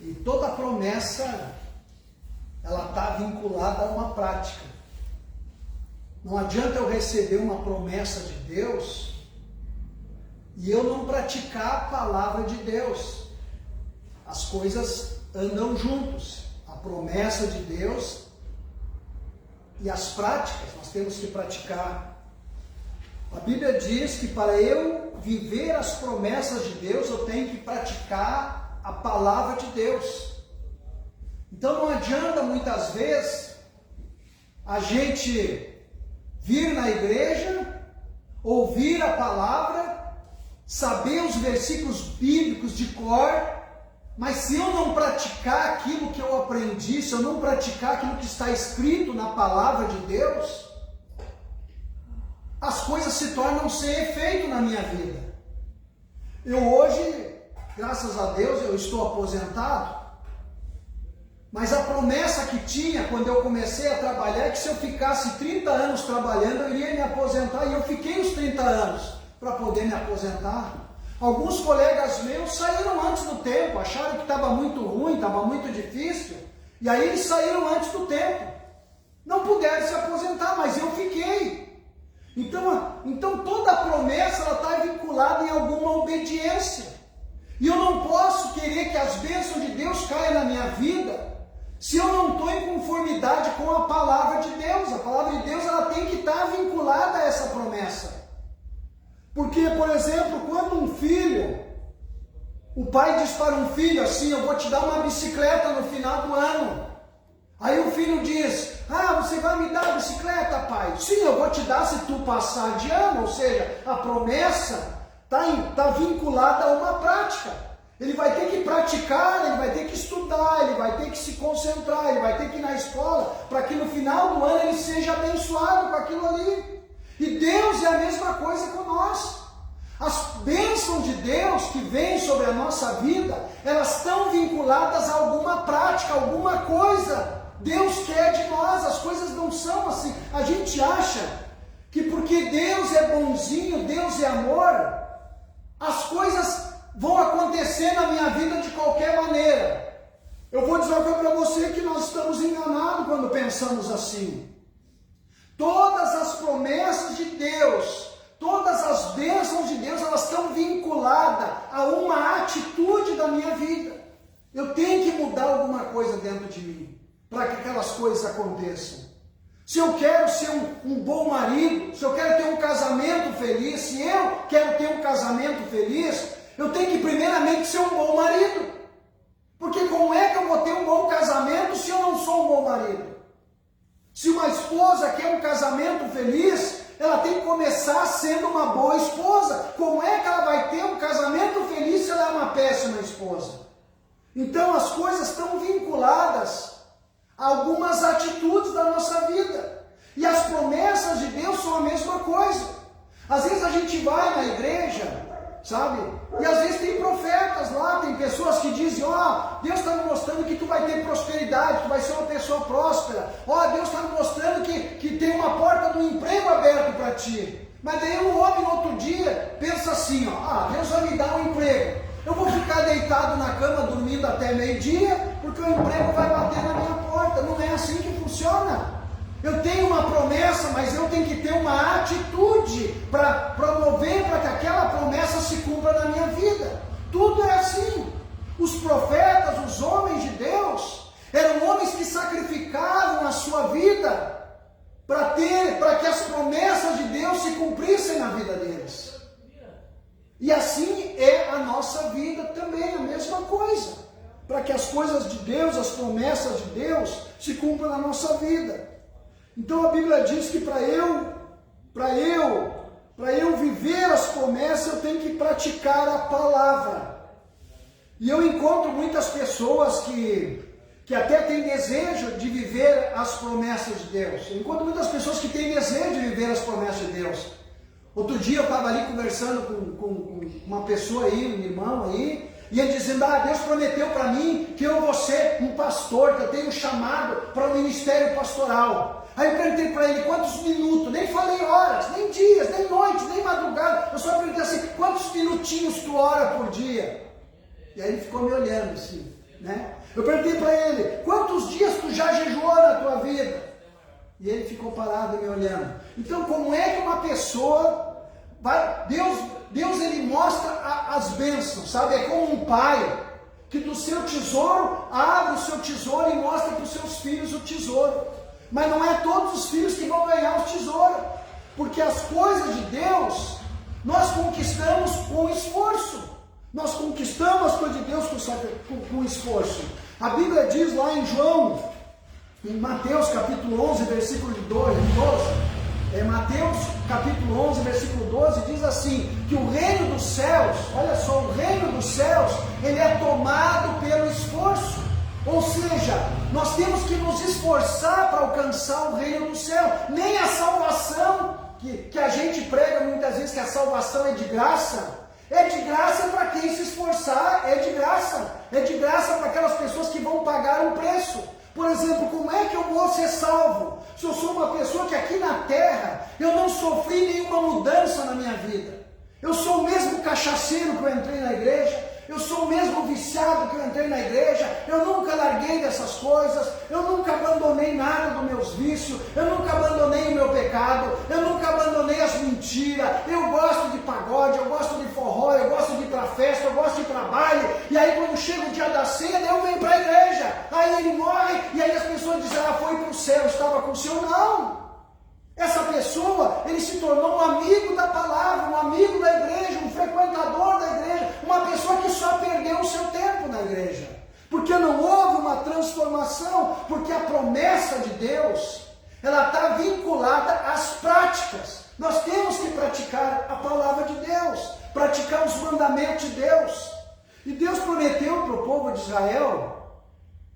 E toda promessa, ela está vinculada a uma prática. Não adianta eu receber uma promessa de Deus e eu não praticar a palavra de Deus. As coisas andam juntos. A promessa de Deus e as práticas, nós temos que praticar. A Bíblia diz que para eu viver as promessas de Deus, eu tenho que praticar a palavra de Deus. Então não adianta muitas vezes a gente vir na igreja, ouvir a palavra, saber os versículos bíblicos de cor, mas se eu não praticar aquilo que eu aprendi, se eu não praticar aquilo que está escrito na palavra de Deus, as coisas se tornam sem efeito na minha vida. Eu hoje, graças a Deus, eu estou aposentado, mas a promessa que tinha quando eu comecei a trabalhar é que se eu ficasse 30 anos trabalhando, eu iria me aposentar, e eu fiquei os 30 anos para poder me aposentar. Alguns colegas meus saíram antes do tempo, acharam que estava muito ruim, estava muito difícil, e aí eles saíram antes do tempo. Não puderam se aposentar, mas eu fiquei. Então toda a promessa está vinculada em alguma obediência. E eu não posso querer que as bênçãos de Deus caiam na minha vida se eu não estou em conformidade com a palavra de Deus. A palavra de Deus, ela tem que estar vinculada a essa promessa. Porque, por exemplo, quando um filho, o pai diz para um filho assim: eu vou te dar uma bicicleta no final do ano. Aí o filho diz: você vai me dar a bicicleta, pai? Sim, eu vou te dar se tu passar de ano. Ou seja, a promessa está vinculada a uma prática. Ele vai ter que praticar, ele vai ter que estudar, ele vai ter que se concentrar, ele vai ter que ir na escola, para que no final do ano ele seja abençoado com aquilo ali. E Deus é a mesma coisa com nós. As bênçãos de Deus que vêm sobre a nossa vida, elas estão vinculadas a alguma prática, alguma coisa. Deus quer de nós, as coisas não são assim. A gente acha que porque Deus é bonzinho, Deus é amor, as coisas vão acontecer na minha vida de qualquer maneira. Eu vou dizer para você que nós estamos enganados quando pensamos assim. Todas as promessas de Deus, todas as bênçãos de Deus, elas estão vinculadas a uma atitude da minha vida. Eu tenho que mudar alguma coisa dentro de mim para que aquelas coisas aconteçam. Se eu quero ser um bom marido, se eu quero ter um casamento feliz, se eu quero ter um casamento feliz, eu tenho que primeiramente ser um bom marido. Porque como é que eu vou ter um bom casamento se eu não sou um bom marido? Se uma esposa quer um casamento feliz, ela tem que começar sendo uma boa esposa. Como é que ela vai ter um casamento feliz se ela é uma péssima esposa? Então as coisas estão vinculadas a algumas atitudes da nossa vida. E as promessas de Deus são a mesma coisa. Às vezes a gente vai na igreja, sabe? E às vezes tem profetas lá, tem pessoas que dizem: Deus está me mostrando que tu vai ter prosperidade, tu vai ser uma pessoa próspera. Deus está me mostrando que tem uma porta do emprego aberta para ti. Mas daí o homem no outro dia pensa assim: Deus vai me dar um emprego. Eu vou ficar deitado na cama dormindo até meio-dia, porque o emprego vai bater na minha porta. Não é assim que funciona. Eu tenho uma promessa, mas eu tenho que ter uma atitude para promover para que aquela promessa se cumpra na minha vida. Tudo é assim. Os profetas, os homens de Deus, eram homens que sacrificavam a sua vida para que as promessas de Deus se cumprissem na vida deles. E assim é a nossa vida também, a mesma coisa. Para que as coisas de Deus, as promessas de Deus se cumpram na nossa vida. Então a Bíblia diz que para eu viver as promessas, eu tenho que praticar a palavra. E eu encontro muitas pessoas que até têm desejo de viver as promessas de Deus. Eu encontro muitas pessoas que têm desejo de viver as promessas de Deus. Outro dia eu estava ali conversando com uma pessoa aí, um irmão aí, e ele dizendo: Deus prometeu para mim que eu vou ser um pastor, que eu tenho um chamado para o ministério pastoral. Aí eu perguntei para ele quantos minutos, nem falei horas, nem dias, nem noites, nem madrugada, eu só perguntei assim: quantos minutinhos tu ora por dia? E aí ele ficou me olhando assim. né? Eu perguntei para ele, quantos dias tu já jejuou na tua vida? E ele ficou parado me olhando. Então, como é que uma pessoa vai... Deus ele mostra as bênçãos, sabe? É como um pai que do seu tesouro abre o seu tesouro e mostra para os seus filhos o tesouro. Mas não é todos os filhos que vão ganhar o tesouro, porque as coisas de Deus nós conquistamos com esforço. Nós conquistamos as coisas de Deus com esforço. A Bíblia diz lá em João, em Mateus capítulo 11, versículo 12, Mateus capítulo 11, versículo 12, diz assim, que o reino dos céus, olha só, o reino dos céus, ele é tomado pelo esforço. Ou seja, nós temos que nos esforçar para alcançar o reino do céu. Nem a salvação, que a gente prega muitas vezes que a salvação é de graça para quem se esforçar, é de graça para aquelas pessoas que vão pagar um preço. Por exemplo, como é que eu vou ser salvo? Se eu sou uma pessoa que aqui na terra, eu não sofri nenhuma mudança na minha vida. Eu sou o mesmo cachaceiro que eu entrei na igreja, eu sou o mesmo viciado que eu entrei na igreja, eu nunca larguei dessas coisas, eu nunca abandonei nada dos meus vícios, eu nunca abandonei o meu pecado, eu nunca abandonei as mentiras, eu gosto de pagode, eu gosto de forró, eu gosto de ir para festa, eu gosto de ir para baile, e aí quando chega o dia da ceia, eu venho para a igreja, aí ele morre, e aí as pessoas dizem, ela foi para o céu, estava com o Senhor, não. Essa pessoa, ele se tornou um amigo da palavra, um amigo da igreja, um frequentador da igreja, uma pessoa que só perdeu o seu tempo na igreja, porque não houve uma transformação, porque a promessa de Deus, ela está vinculada às práticas. Nós temos que praticar a palavra de Deus, praticar os mandamentos de Deus. E Deus prometeu para o povo de Israel,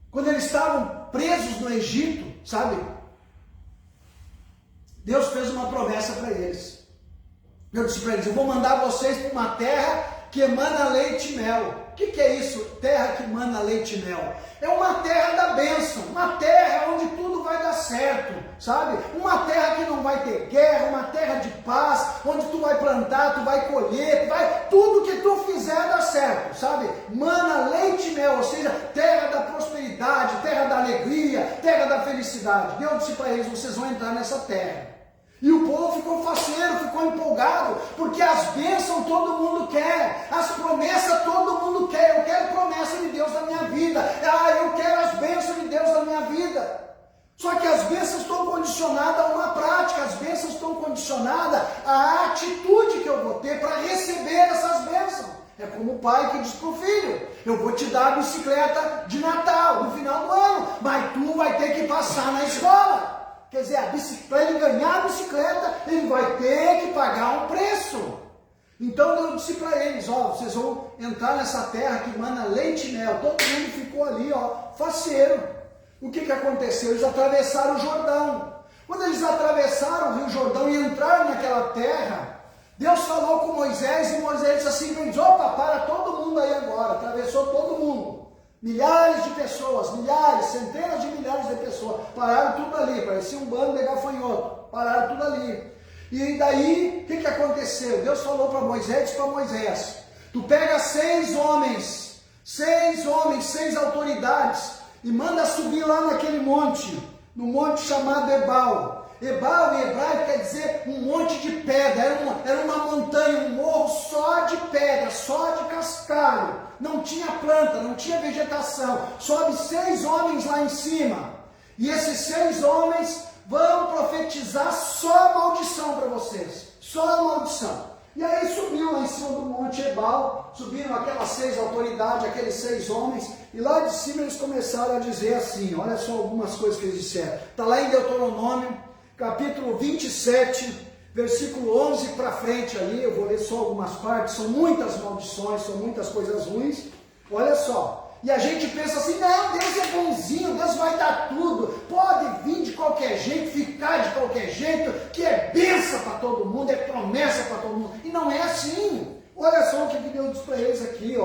quando eles estavam presos no Egito, sabe? Deus fez uma promessa para eles. Eu disse para eles, eu vou mandar vocês para uma terra que emana leite e mel. O que é isso? Terra que emana leite e mel. É uma terra da bênção, uma terra onde tudo vai dar certo, sabe? Uma terra que não vai ter guerra, uma terra de paz, onde tu vai plantar, tu vai colher, tudo que tu fizer dá certo, sabe? Mana leite e mel, ou seja, terra da prosperidade, terra da alegria, terra da felicidade. Deus disse para eles, vocês vão entrar nessa terra. E o povo ficou faceiro, ficou empolgado, porque as bênçãos todo mundo quer, as promessas todo mundo quer. Eu quero promessa de Deus na minha vida, eu quero as bênçãos de Deus na minha vida. Só que as bênçãos estão condicionadas a uma prática, as bênçãos estão condicionadas à atitude que eu vou ter para receber essas bênçãos. É como o pai que diz para o filho, eu vou te dar a bicicleta de Natal no final do ano, mas tu vai ter que passar na escola. Quer dizer, para ele ganhar a bicicleta, ele vai ter que pagar um preço. Então eu disse para eles, vocês vão entrar nessa terra que emana leite e mel. Todo mundo ficou ali, faceiro. O que aconteceu? Eles atravessaram o Jordão. Quando eles atravessaram o Rio Jordão e entraram naquela terra, Deus falou com Moisés e Moisés disse assim, para todo mundo aí agora. Atravessou todo mundo. Milhares de pessoas, milhares, centenas de milhares de pessoas, pararam tudo ali, parecia um bando de gafanhoto, pararam tudo ali. E daí, o que aconteceu? Deus falou para Moisés, tu pega 6 homens, 6 autoridades, e manda subir lá naquele monte, no monte chamado Ebal. Ebal em hebraico quer dizer um monte de pedra, era uma montanha, um morro só de pedra, só de cascalho, não tinha planta, não tinha vegetação, sobe 6 homens lá em cima, e esses 6 homens vão profetizar só maldição para vocês, só maldição. E aí subiu lá em cima do monte Ebal, subiram aquelas 6 autoridades, aqueles 6 homens, e lá de cima eles começaram a dizer assim, olha só algumas coisas que eles disseram, está lá em Deuteronômio, capítulo 27, versículo 11 para frente ali, eu vou ler só algumas partes, são muitas maldições, são muitas coisas ruins, olha só, e a gente pensa assim, não, Deus é bonzinho, Deus vai dar tudo, pode vir de qualquer jeito, ficar de qualquer jeito, que é bênção para todo mundo, é promessa para todo mundo, e não é assim, olha só o que Deus diz para eles aqui,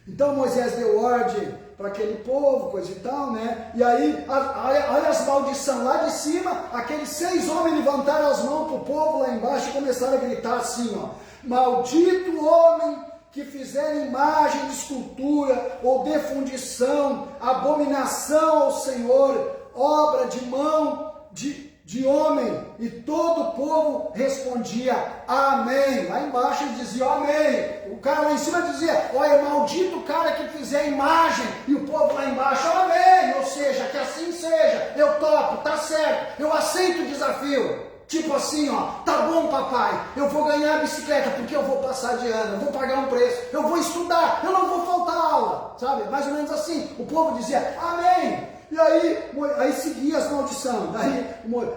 Então Moisés deu ordem para aquele povo, coisa e tal, né? E aí, olha as maldições lá de cima, aqueles 6 homens levantaram as mãos para o povo lá embaixo e começaram a gritar assim, maldito o homem que fizer imagem de escultura ou de fundição, abominação ao Senhor, obra de mão de homem, e todo o povo respondia, amém. Lá embaixo ele dizia, amém. O cara lá em cima dizia, olha, maldito o cara que fizer imagem, e o povo lá embaixo, amém. Ou seja, que assim seja, eu topo, tá certo, eu aceito o desafio. Tipo assim, ó, tá bom papai, eu vou ganhar a bicicleta porque eu vou passar de ano, eu vou pagar um preço, eu vou estudar, eu não vou faltar aula, sabe? Mais ou menos assim, o povo dizia, amém. E aí seguia as maldições,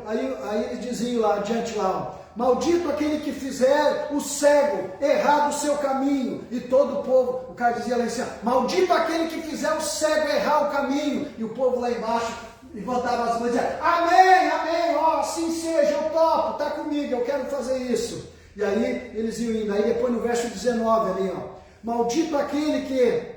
aí eles diziam lá adiante lá, maldito aquele que fizer o cego errar do seu caminho, e todo o povo, o cara dizia lá em cima, maldito aquele que fizer o cego errar o caminho, e o povo lá embaixo levantava as mãos e dizia, amém, amém, ó, assim seja, eu topo, tá comigo, eu quero fazer isso. E aí eles iam indo, aí depois no verso 19 ali, ó, maldito aquele que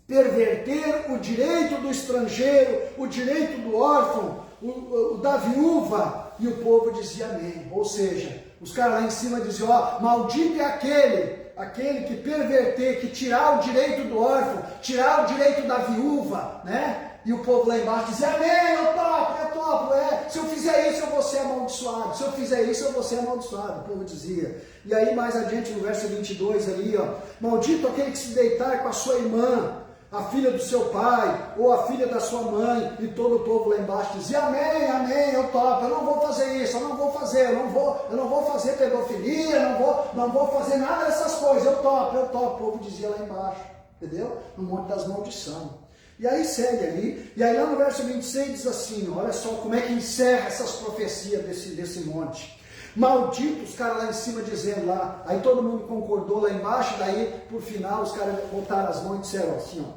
perverter o direito do estrangeiro, o direito do órfão, o da viúva, e o povo dizia amém. Ou seja, os caras lá em cima diziam, ó, maldito é aquele que perverter, que tirar o direito do órfão, tirar o direito da viúva, né? E o povo lá embaixo dizia, amém, eu topo, se eu fizer isso eu vou ser amaldiçoado, se eu fizer isso eu vou ser amaldiçoado, o povo dizia. E aí mais adiante no verso 22 ali, ó, maldito aquele que se deitar com a sua irmã, a filha do seu pai, ou a filha da sua mãe, e todo o povo lá embaixo dizia, amém, amém, eu topo, eu não vou fazer isso, eu não vou fazer pedofilia, não vou fazer nada dessas coisas, eu topo, o povo dizia lá embaixo, entendeu? No monte das maldições. E aí segue ali, e aí lá no verso 26 diz assim, olha só como é que encerra essas profecias desse monte. Maldito, os caras lá em cima dizendo lá, aí todo mundo concordou lá embaixo, daí por final os caras botaram as mãos e disseram assim, ó,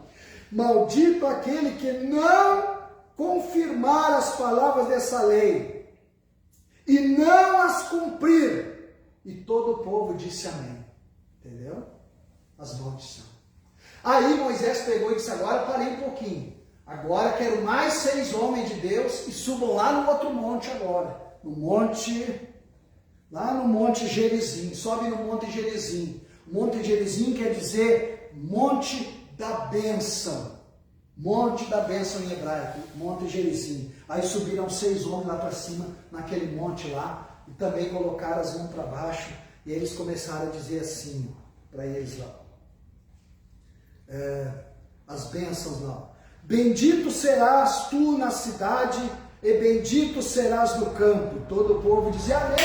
maldito aquele que não confirmar as palavras dessa lei e não as cumprir. E todo o povo disse amém, entendeu? As maldições. Aí Moisés pegou e disse, agora parei um pouquinho, agora quero mais 6 homens de Deus e subam lá no outro monte agora, lá no Monte Gerizim, sobe no Monte Gerizim. Monte Gerizim quer dizer Monte da Bênção. Monte da Bênção em hebraico, Monte Gerizim. Aí subiram 6 homens lá para cima, naquele monte lá, e também colocaram as mãos para baixo, e eles começaram a dizer assim, para eles lá, as bênçãos lá. Bendito serás tu na cidade, e bendito serás no campo. Todo o povo dizia, amém,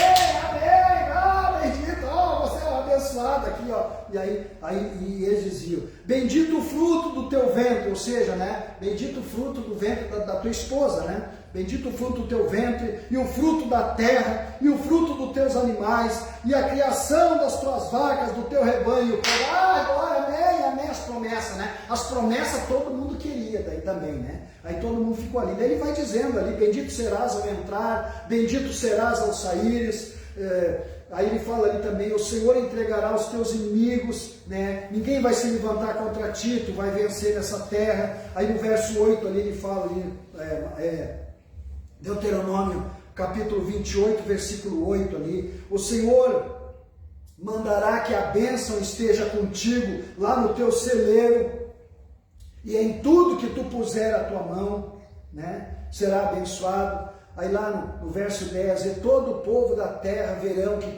bendito, você é um abençoado aqui, ó. E eles diziam, bendito o fruto do teu ventre, ou seja, né, bendito o fruto do ventre da tua esposa, né, bendito o fruto do teu ventre, e o fruto da terra, e o fruto dos teus animais, e a criação das tuas vacas, do teu rebanho. Agora, amém, as promessas, né, as promessas todo mundo queria, daí também, né, aí todo mundo ficou ali, daí ele vai dizendo ali, bendito serás ao entrar, bendito serás ao saíres, aí ele fala ali também, o Senhor entregará os teus inimigos, né? Ninguém vai se levantar contra ti, tu vai vencer nessa terra. Aí no verso 8 ali ele fala ali, Deuteronômio capítulo 28, versículo 8 ali, o Senhor mandará que a bênção esteja contigo lá no teu celeiro, e em tudo que tu puser a tua mão, né, será abençoado. Aí lá no verso 10, e todo o povo da terra verão que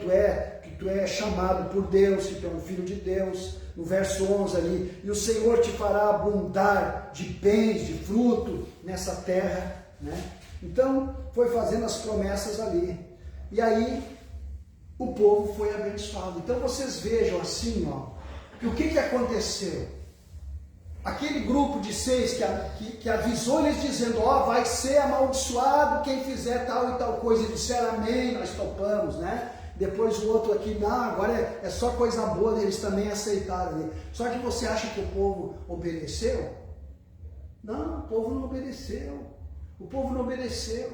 tu é chamado por Deus, que tu é um filho de Deus. No verso 11 ali, e o Senhor te fará abundar de bens, de fruto nessa terra, né? Então, foi fazendo as promessas ali. E aí, o povo foi abençoado. Então, vocês vejam assim, ó, que o que aconteceu? Aquele grupo de 6 que avisou eles dizendo, ó, vai ser amaldiçoado quem fizer tal e tal coisa, e disseram amém, nós topamos, né? Depois o outro aqui, não, agora é só coisa boa, eles também aceitaram. Só que você acha que o povo obedeceu? Não, o povo não obedeceu. O povo não obedeceu.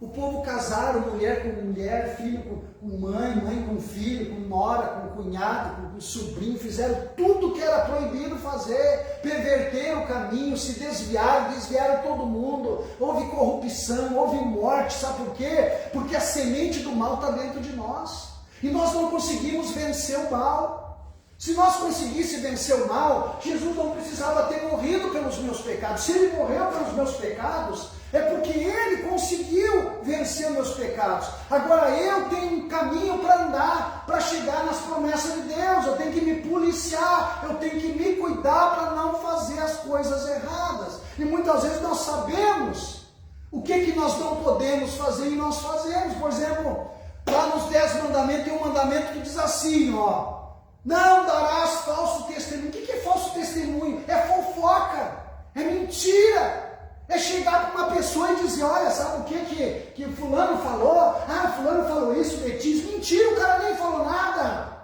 O povo casaram, mulher com mulher, filho com mãe, mãe com filho, com nora, com cunhado, com sobrinho, fizeram tudo que era proibido fazer, perverteram o caminho, se desviaram todo mundo, houve corrupção, houve morte, sabe por quê? Porque a semente do mal está dentro de nós, e nós não conseguimos vencer o mal. Se nós conseguíssemos vencer o mal, Jesus não precisava ter morrido pelos meus pecados. Se ele morreu pelos meus pecados, é porque ele conseguiu vencer meus pecados. Agora eu tenho um caminho para andar, para chegar nas promessas de Deus. Eu tenho que me policiar, eu tenho que me cuidar para não fazer as coisas erradas. E muitas vezes nós sabemos o que nós não podemos fazer e nós fazemos. Por exemplo, lá nos 10 mandamentos tem um mandamento que diz assim, ó: não darás falso testemunho. O que é falso testemunho? É fofoca, é mentira. É chegar para uma pessoa e dizer: olha, sabe o que fulano falou? Ah, fulano falou isso, Betis. Mentira, o cara nem falou nada.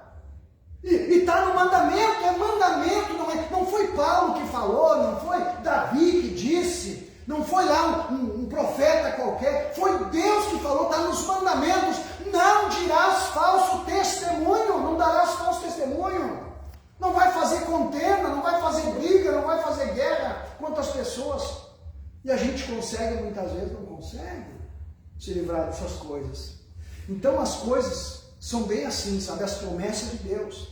E está no mandamento, é mandamento, não foi Paulo que falou, não foi Davi que disse, não foi lá um profeta qualquer, foi Deus que falou, está nos mandamentos. Não dirás falso testemunho, não darás falso testemunho. Não vai fazer contenda, não vai fazer briga, não vai fazer guerra contra as pessoas. E a gente consegue, muitas vezes não consegue se livrar dessas coisas. Então as coisas são bem assim, sabe? As promessas de Deus.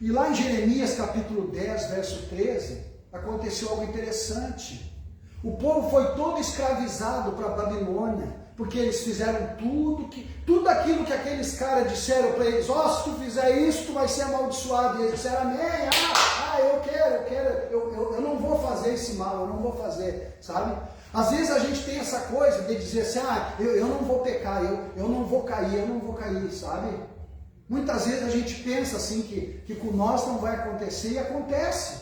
E lá em Jeremias capítulo 10, verso 13, aconteceu algo interessante. O povo foi todo escravizado para a Babilônia, porque eles fizeram tudo aquilo que aqueles caras disseram para eles: ó, se tu fizer isso, tu vai ser amaldiçoado. E eles disseram: amém, eu não vou fazer esse mal, eu não vou fazer, sabe? Às vezes a gente tem essa coisa de dizer assim: eu não vou pecar, eu não vou cair, sabe? Muitas vezes a gente pensa assim que com nós não vai acontecer, e acontece.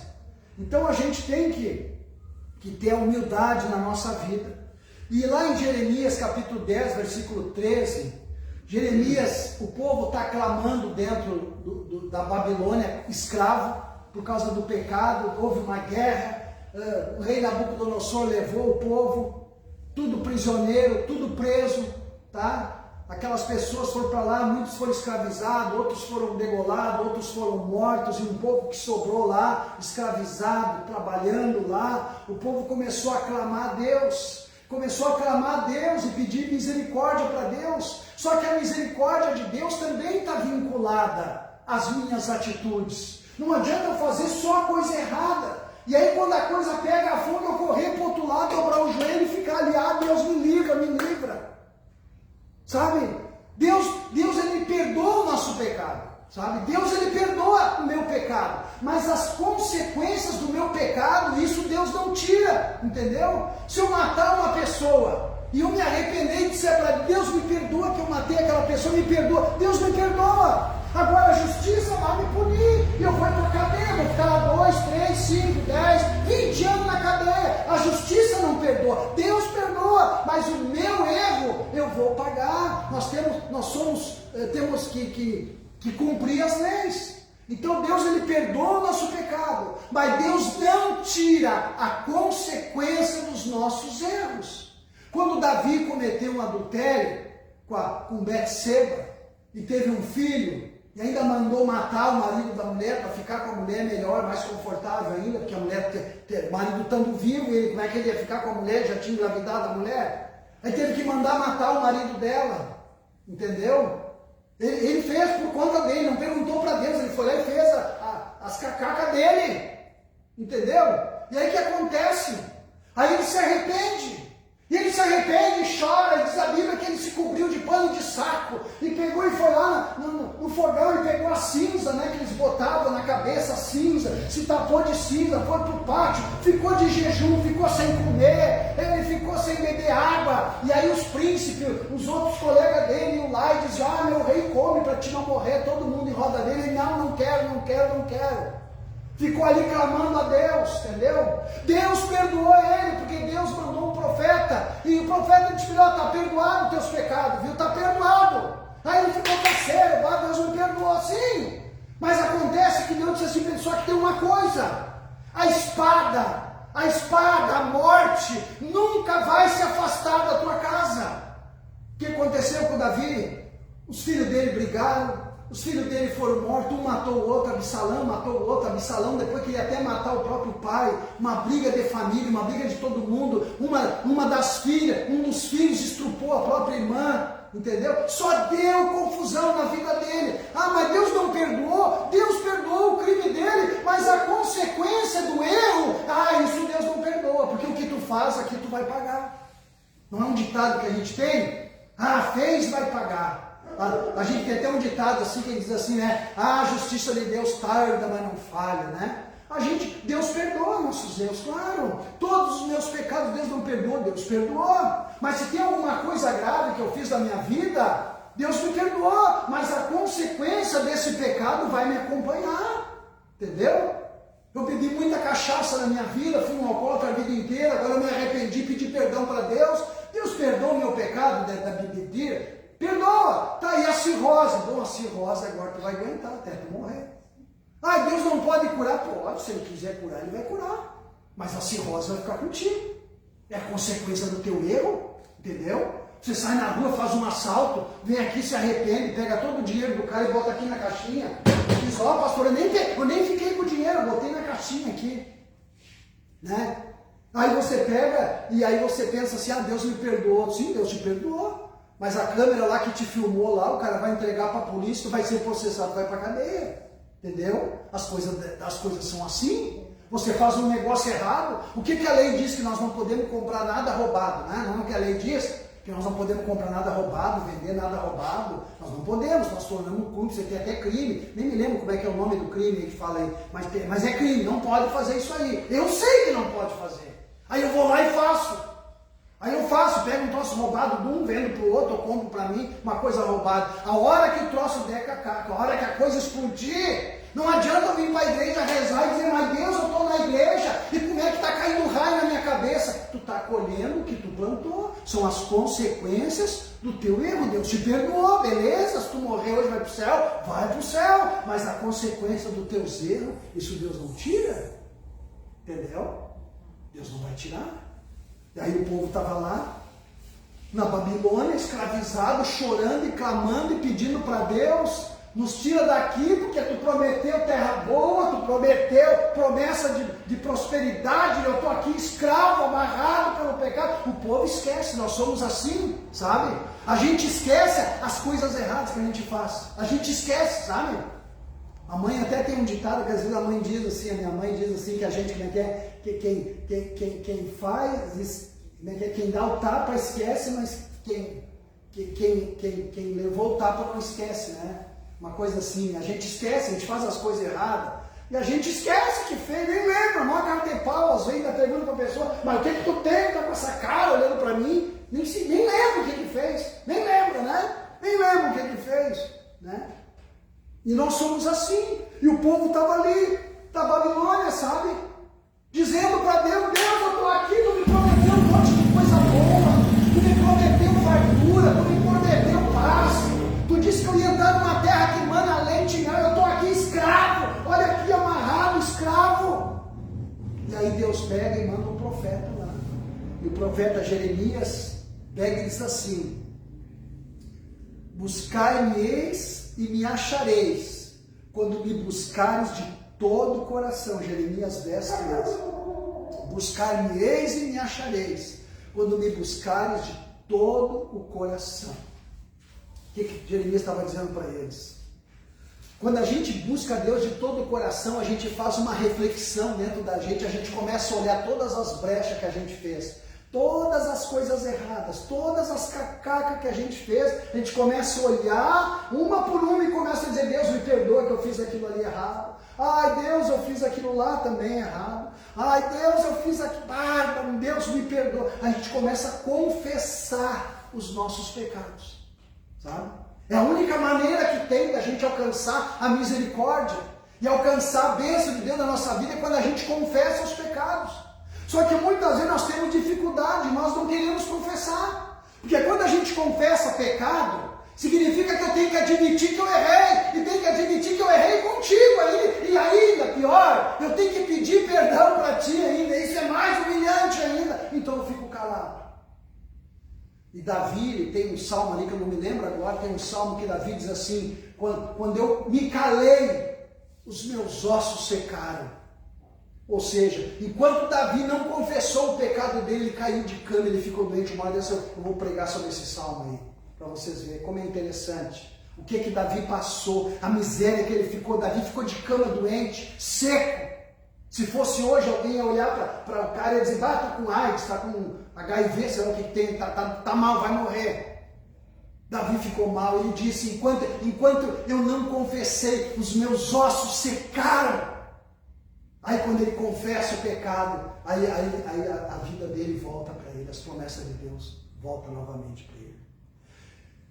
Então a gente tem que ter a humildade na nossa vida. E lá em Jeremias capítulo 10, versículo 13, Jeremias, o povo está clamando dentro da Babilônia, escravo, por causa do pecado, houve uma guerra, o rei Nabucodonosor levou o povo, tudo prisioneiro, tudo preso, tá? Aquelas pessoas foram para lá, muitos foram escravizados, outros foram degolados, outros foram mortos, e um povo que sobrou lá, escravizado, trabalhando lá, o povo começou a clamar a Deus. Começou a clamar a Deus e pedir misericórdia para Deus. Só que a misericórdia de Deus também está vinculada às minhas atitudes. Não adianta eu fazer só a coisa errada. E aí quando a coisa pega a fogo, eu correr para o outro lado, dobrar o joelho e ficar ali: ah, Deus me livra. Sabe? Deus ele perdoa o nosso pecado. Sabe? Deus ele perdoa o meu pecado, mas as consequências do meu pecado, isso Deus não tira, entendeu? Se eu matar uma pessoa e eu me arrepender e disser para Deus: me perdoa que eu matei aquela pessoa, me perdoa, Deus me perdoa. Agora a justiça vai me punir e eu vou para a cadeia, vou ficar lá 2, 3, 5, 10, 20 anos na cadeia. A justiça não perdoa, Deus perdoa, mas o meu erro eu vou pagar. Nós temos que cumprir as leis. Então Deus ele perdoa o nosso pecado, mas Deus não tira a consequência dos nossos erros. Quando Davi cometeu um adultério com Betseba e teve um filho, e ainda mandou matar o marido da mulher para ficar com a mulher melhor, mais confortável ainda, porque a mulher, o marido estando vivo, ele, como é que ele ia ficar com a mulher? Já tinha engravidado a mulher. Aí teve que mandar matar o marido dela, entendeu? Ele fez por conta dele, não perguntou para Deus, ele foi lá e fez as cacacas dele, entendeu? E aí o que acontece? Aí ele se arrepende, e ele se arrepende e chora, e diz a Bíblia que ele se cobriu de pano de saco, e pegou e foi lá no fogão e pegou a cinza, né, que eles botavam na cabeça, a cinza, se tapou de cinza, foi para o pátio, ficou de jejum, ficou sem comer, ele ficou sem beber água, e aí os príncipes, os outros colegas dele iam lá e diziam: ah, meu rei come para te não morrer, todo mundo em roda dele, ele: não quero. Ficou ali clamando a Deus, entendeu? Deus perdoou ele, porque Deus mandou um profeta, e o profeta disse: está perdoado os teus pecados, viu? Está perdoado. Aí ele ficou parceiro: Deus me perdoou, sim. Mas acontece que Deus disse assim: só que tem uma coisa, a espada, a morte, nunca vai se afastar da tua casa. O que aconteceu com Davi? Os filhos dele brigaram, os filhos dele foram mortos, um matou o outro, Absalão matou o outro, Absalão depois queria até matar o próprio pai, uma briga de família, uma briga de todo mundo, uma das filhas, um dos filhos estrupou a própria irmã, entendeu? Só deu confusão na vida dele. Ah, mas Deus não perdoou? Deus perdoou o crime dele, mas a consequência do erro, isso Deus não perdoa, porque o que tu faz aqui tu vai pagar. Não é um ditado que a gente tem? Fez, vai pagar. A gente tem até um ditado assim que diz assim, né? A justiça de Deus tarda, mas não falha, né? Deus perdoa nossos erros, claro. Todos os meus pecados Deus não perdoa, Deus perdoou. Mas se tem alguma coisa grave que eu fiz na minha vida, Deus me perdoou. Mas a consequência desse pecado vai me acompanhar. Entendeu? Eu bebi muita cachaça na minha vida, fui um alcoólatra a vida inteira, agora eu me arrependi, pedi perdão para Deus. Deus perdoa o meu pecado da bebida? Perdoa. Tá aí a cirrose. Bom, a cirrose agora tu vai aguentar até tu morrer. Deus não pode curar? Pode, se Ele quiser curar, Ele vai curar. Mas a cirrose vai ficar contigo. É a consequência do teu erro, entendeu? Você sai na rua, faz um assalto, vem aqui, se arrepende, pega todo o dinheiro do cara e bota aqui na caixinha. Diz, pastor, eu nem fiquei com o dinheiro, eu botei na caixinha aqui. Né? Aí você pega e aí você pensa assim, Deus me perdoou. Sim, Deus te perdoou. Mas a câmera lá que te filmou lá, o cara vai entregar para a polícia, tu vai ser processado, vai para a cadeia. Entendeu? As coisas são assim. Você faz um negócio errado. O que a lei diz? Que nós não podemos comprar nada roubado, né? Não é o que a lei diz? Que nós não podemos comprar nada roubado, vender nada roubado. Nós não podemos, nós tornamos um crime, você tem até crime. Nem me lembro como é que é o nome do crime que fala aí. Mas é crime, não pode fazer isso aí. Eu sei que não pode fazer. Aí eu vou lá e faço. Pego um troço roubado de um, vendo para o outro, eu compro para mim uma coisa roubada. A hora que o troço der cacaca, a hora que a coisa explodir, não adianta eu vir para a igreja rezar e dizer, mas Deus, eu estou na igreja, e como é que está caindo raio na minha cabeça? Tu está colhendo o que tu plantou, são as consequências do teu erro. Deus te perdoou, beleza? Se tu morrer hoje vai para o céu, vai para o céu, mas a consequência dos teus erros, isso Deus não tira, entendeu? Deus não vai tirar. E aí o povo estava lá, na Babilônia, escravizado, chorando e clamando e pedindo para Deus, nos tira daqui, porque tu prometeu terra boa, tu prometeu promessa de prosperidade, eu estou aqui escravo, amarrado pelo pecado. O povo esquece, nós somos assim, sabe? A gente esquece as coisas erradas que a gente faz, a gente esquece, sabe? A mãe até tem um ditado que às vezes a mãe diz assim, a minha mãe diz assim, que a gente quem faz, quem dá o tapa esquece, mas quem levou o tapa não esquece, né? Uma coisa assim, a gente esquece, a gente faz as coisas erradas, e a gente esquece que fez, nem lembra, não agarra de pau, às vezes ainda pergunta para a pessoa, mas o que tu tem, tá com essa cara olhando para mim, nem lembra o que fez, nem lembra, né? Nem lembra o que fez, né? E nós somos assim. E o povo estava ali, da Babilônia, sabe? Dizendo para Deus, eu estou aqui, tu me prometeu um monte de coisa boa, tu me prometeu fartura, tu me prometeu paz, tu disse que eu ia andar numa terra que mana leite e mel, eu estou aqui escravo, olha aqui amarrado, escravo. E aí Deus pega e manda um profeta lá. E o profeta Jeremias pega e diz assim, buscai-me-eis e me achareis, quando me buscares de todo o coração. Jeremias 10:13. Buscar-me-eis e me achareis, quando me buscares de todo o coração. O que Jeremias estava dizendo para eles? Quando a gente busca Deus de todo o coração, a gente faz uma reflexão dentro da gente, a gente começa a olhar todas as brechas que a gente fez, todas as coisas erradas, todas as cacacas que a gente fez, a gente começa a olhar uma por uma e começa a dizer, Deus me perdoa que eu fiz aquilo ali errado. Ai Deus, eu fiz aquilo lá também errado. Ai Deus, eu fiz aquilo, Deus me perdoa. A gente começa a confessar os nossos pecados, sabe? É a única maneira que tem da gente alcançar a misericórdia e alcançar a bênção de Deus na nossa vida é quando a gente confessa os pecados. Só que muitas vezes nós temos dificuldade, nós não queremos confessar. Porque quando a gente confessa pecado, significa que eu tenho que admitir que eu errei, e tenho que admitir que eu errei contigo ainda, e ainda pior, eu tenho que pedir perdão para ti ainda, isso é mais humilhante ainda, então eu fico calado. E Davi, tem um salmo ali que eu não me lembro agora, tem um salmo que Davi diz assim, quando eu me calei, os meus ossos secaram. Ou seja, enquanto Davi não confessou o pecado dele, ele caiu de cama, ele ficou doente. Uma hora dessa eu vou pregar sobre esse salmo aí, para para vocês verem como é interessante. O que Davi passou, a miséria que ele ficou. Davi ficou de cama doente, seco. Se fosse hoje, alguém ia olhar para o cara e dizer, está com AIDS, está com HIV, sei lá o que tem, está mal, vai morrer. Davi ficou mal, ele disse, enquanto eu não confessei, os meus ossos secaram. Aí quando ele confessa o pecado, aí a vida dele volta para ele, as promessas de Deus voltam novamente para ele.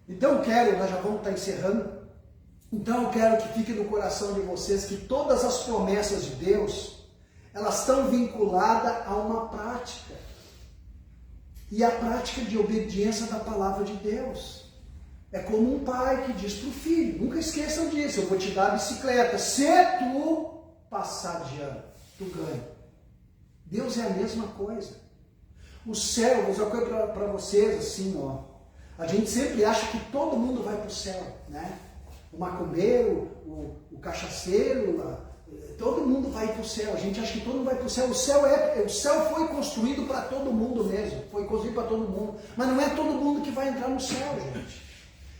Então nós já vamos estar encerrando, então eu quero que fique no coração de vocês que todas as promessas de Deus, elas estão vinculadas a uma prática. E a prática de obediência da palavra de Deus. É como um pai que diz para o filho, nunca esqueçam disso, eu vou te dar a bicicleta, se tu passar de ano, tu ganha. Deus é a mesma coisa. O céu, vou dizer uma coisa para vocês, assim, ó. A gente sempre acha que todo mundo vai para o céu, né? O macumbeiro, o cachaceiro, todo mundo vai para o céu. A gente acha que todo mundo vai para o céu. O céu foi construído para todo mundo mesmo. Foi construído para todo mundo. Mas não é todo mundo que vai entrar no céu, gente.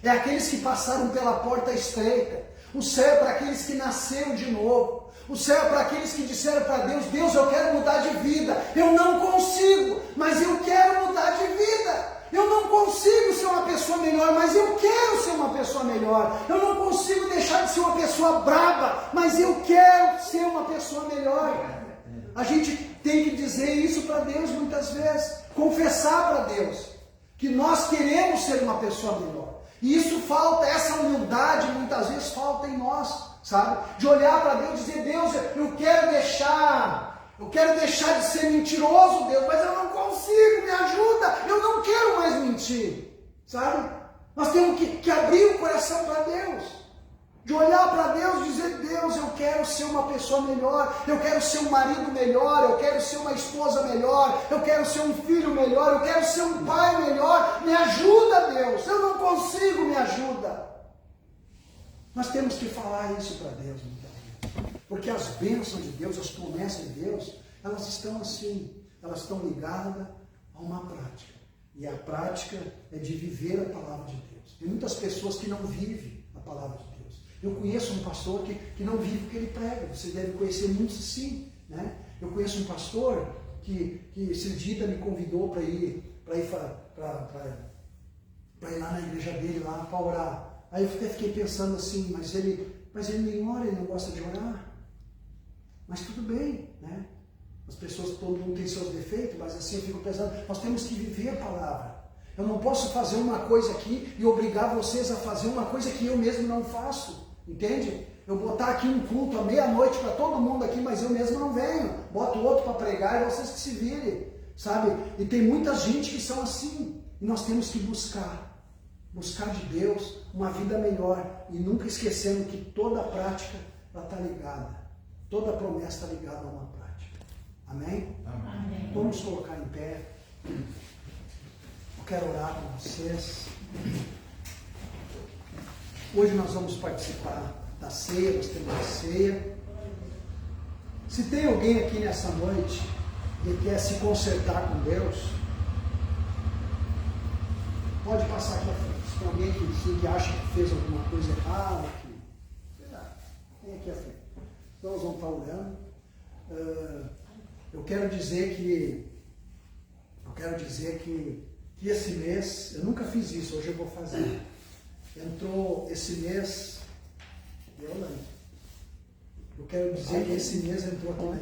É aqueles que passaram pela porta estreita. O céu é para aqueles que nasceram de novo. O céu é para aqueles que disseram para Deus, Deus, eu quero mudar de vida. Eu não consigo, mas eu quero mudar de vida. Eu não consigo ser uma pessoa melhor, mas eu quero ser uma pessoa melhor. Eu não consigo deixar de ser uma pessoa braba, mas eu quero ser uma pessoa melhor. A gente tem que dizer isso para Deus muitas vezes. Confessar para Deus que nós queremos ser uma pessoa melhor. E isso falta, essa humildade muitas vezes falta em nós, sabe? De olhar para Deus e dizer, Deus, eu quero deixar de ser mentiroso, Deus, mas eu não consigo, me ajuda, eu não quero mais mentir, sabe? Nós temos que abrir o coração para Deus, de olhar para Deus e dizer, Deus, eu quero ser uma pessoa melhor, eu quero ser um marido melhor, eu quero ser uma esposa melhor, eu quero ser um filho melhor, eu quero ser um pai melhor, me ajuda, Deus, eu não consigo, me ajuda. Nós temos que falar isso para Deus, muitas vezes, porque as bênçãos de Deus, as promessas de Deus, elas estão assim, elas estão ligadas a uma prática, e a prática é de viver a palavra de Deus. Tem muitas pessoas que não vivem a palavra de Deus. Eu conheço um pastor que não vive o que ele prega. Você deve conhecer muitos sim, né? Eu conheço um pastor que esse dia me convidou para ir lá na igreja dele, lá para orar. Aí eu fiquei pensando assim, mas ele nem ora, ele não gosta de orar. Mas tudo bem, né? As pessoas, todo mundo tem seus defeitos, mas assim eu fico pensando, nós temos que viver a palavra. Eu não posso fazer uma coisa aqui e obrigar vocês a fazer uma coisa que eu mesmo não faço. Entende? Eu botar aqui um culto à meia-noite para todo mundo aqui, mas eu mesmo não venho. Boto outro para pregar e vocês que se virem, sabe? E tem muita gente que são assim. E nós temos que buscar de Deus uma vida melhor. E nunca esquecendo que toda prática está ligada. Toda promessa está ligada a uma prática. Amém? Amém. Vamos colocar em pé. Eu quero orar com vocês. Hoje nós vamos participar da ceia, nós temos a ceia. Se tem alguém aqui nessa noite que quer se consertar com Deus, pode passar aqui à frente. Se tem alguém que acha que fez alguma coisa errada, vem aqui à frente. Então nós vamos estar orando. Eu quero dizer que esse mês, eu nunca fiz isso, hoje eu vou fazer. Entrou esse mês, eu quero dizer que esse mês entrou aqui na